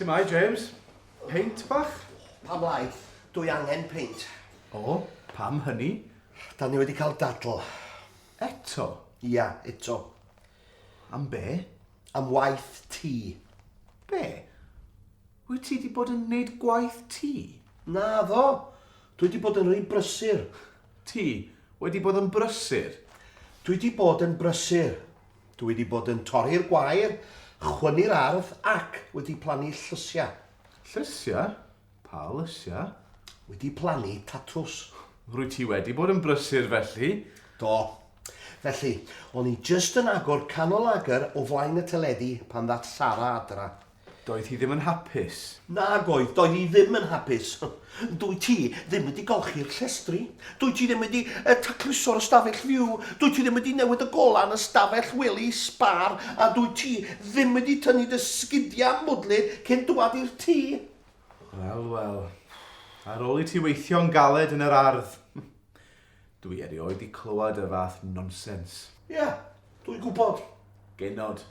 Su mai, James? Peint bach? Pam laeth, dwi angen peint. O, pam hynny? Da ni wedi cael dadl. Eto? Ia, eto. Am be? Am waith ti. Be? Wyt ti wedi bod yn neud gwaith ti? Na ddo, dwi wedi bod yn rhy brysur. Ti wedi bod yn brysur? Dwi wedi bod yn brysur. Dwi wedi bod yn torri'r gwair, chwynnu'r ardd ac wedi plannu llysia. Llysia? Pa lysia? Wedi plannu tatws. Rwy ti wedi bod yn brysur felly? Do. Felly, o'n i just yn agor canol agor o flaen y teledu pan ddath Sara adra. Doedd hi ddim yn hapus. Na goedd, doedd hi ddim yn hapus. Dwi ti ddim wedi golchi'r llestri. Dwi ti ddim wedi tacluso'r ystafell fyw. Dwi ti ddim wedi newid y golan y stafell wely sbar. A dwi ti ddim wedi tynnu dy sgidiau mwdlyd cyn dwad i'r tŷ. Wel. Ar ôl i ti weithio'n galed yn yr ardd. Dwi erioed wedi clywed y fath nonsens. Ia, dwi'n gwybod. Genod.